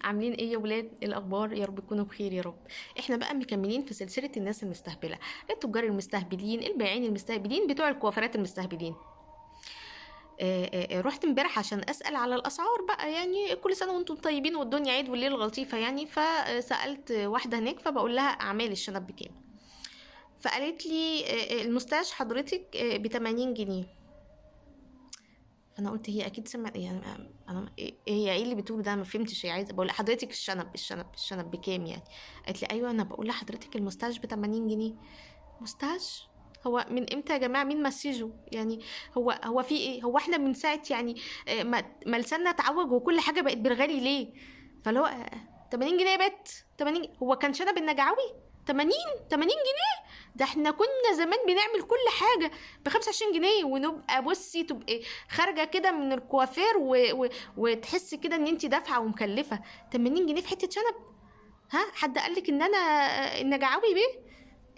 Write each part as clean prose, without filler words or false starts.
عاملين ايه يا ولاد؟ إيه الاخبار؟ يا رب تكونوا بخير يا رب. احنا بقى مكملين في سلسله الناس المستهبله، التجار المستهبلين، البائعين المستهبلين، بتوع الكوافرات المستهبلين. رحت امبارح عشان اسال على الاسعار بقى، يعني كل سنه وانتم طيبين والدنيا عيد والليل لطيفه يعني. فسالت واحده هناك فبقول لها اعمال الشنب بكام. فقالت لي المستاش حضرتك ب 80 جنيه. فانا قلت هي اكيد سمع يعني. انا هي ايه اللي بتقول ده؟ ما فهمتش. هي عايزه بقول لحضرتك الشنب بكام يعني؟ قالت لي ايوه انا بقول لحضرتك المستاج ب 80 جنيه. مستاج؟ هو من امتى يا جماعه؟ مين مسجه يعني؟ هو في ايه؟ هو احنا من ساعه يعني ما لساننا اتعوج وكل حاجه بقت بالغالي ليه؟ فاللي هو 80 جنيه يا بت. 80 هو كان شنب النجعوي 80 جنيه؟ ده احنا كنا زمان بنعمل كل حاجه ب 25 جنيه، ونبقى بصي تبقي خارجه كده من الكوافير وتحسي كده ان انت دافعه ومكلفه. 80 جنيه في حته شنب؟ ها حد قالك ان انا النجعوي بيه؟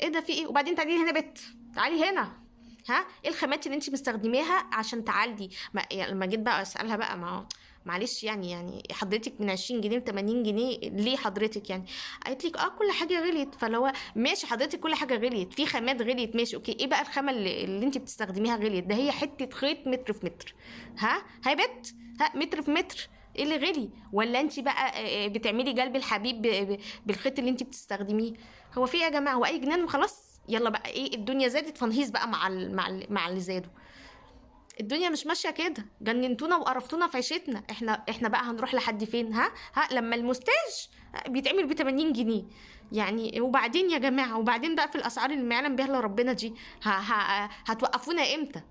ايه ده؟ في ايه؟ وبعدين تعالي هنا بت، تعالي هنا. ها ايه الخامات اللي انت مستخدميها عشان تعالجي؟ ما يعني لما جيت بقى اسالها بقى، ما معلش يعني حضرتك من 20 جنيه ل 80 جنيه ليه حضرتك يعني؟ قالت لك كل حاجه غليت. فلو ماشي حضرتك كل حاجه غليت، في خامات غليت ماشي اوكي، ايه بقى الخامه اللي انت بتستخدميها غليت؟ ده هي حته خيط متر في متر. ها هاي بت، ها متر في متر. ايه اللي غلي؟ ولا انت بقى بتعملي قلب الحبيب بالخيط اللي انت بتستخدميه؟ هو في ايه يا جماعه؟ هو اي جنان وخلاص؟ يلا بقى ايه، الدنيا زادت فنهيص بقى مع اللي زادوا. الدنيا مش ماشيه كده، جننتونا وقرفتونا في عيشتنا. احنا بقى هنروح لحد فين؟ ها لما المستاج بيتعمل ب 80 جنيه يعني؟ وبعدين يا جماعه، وبعدين بقى في الاسعار اللي ما يعلم بها الا ربنا دي، هتوقفونا امتى؟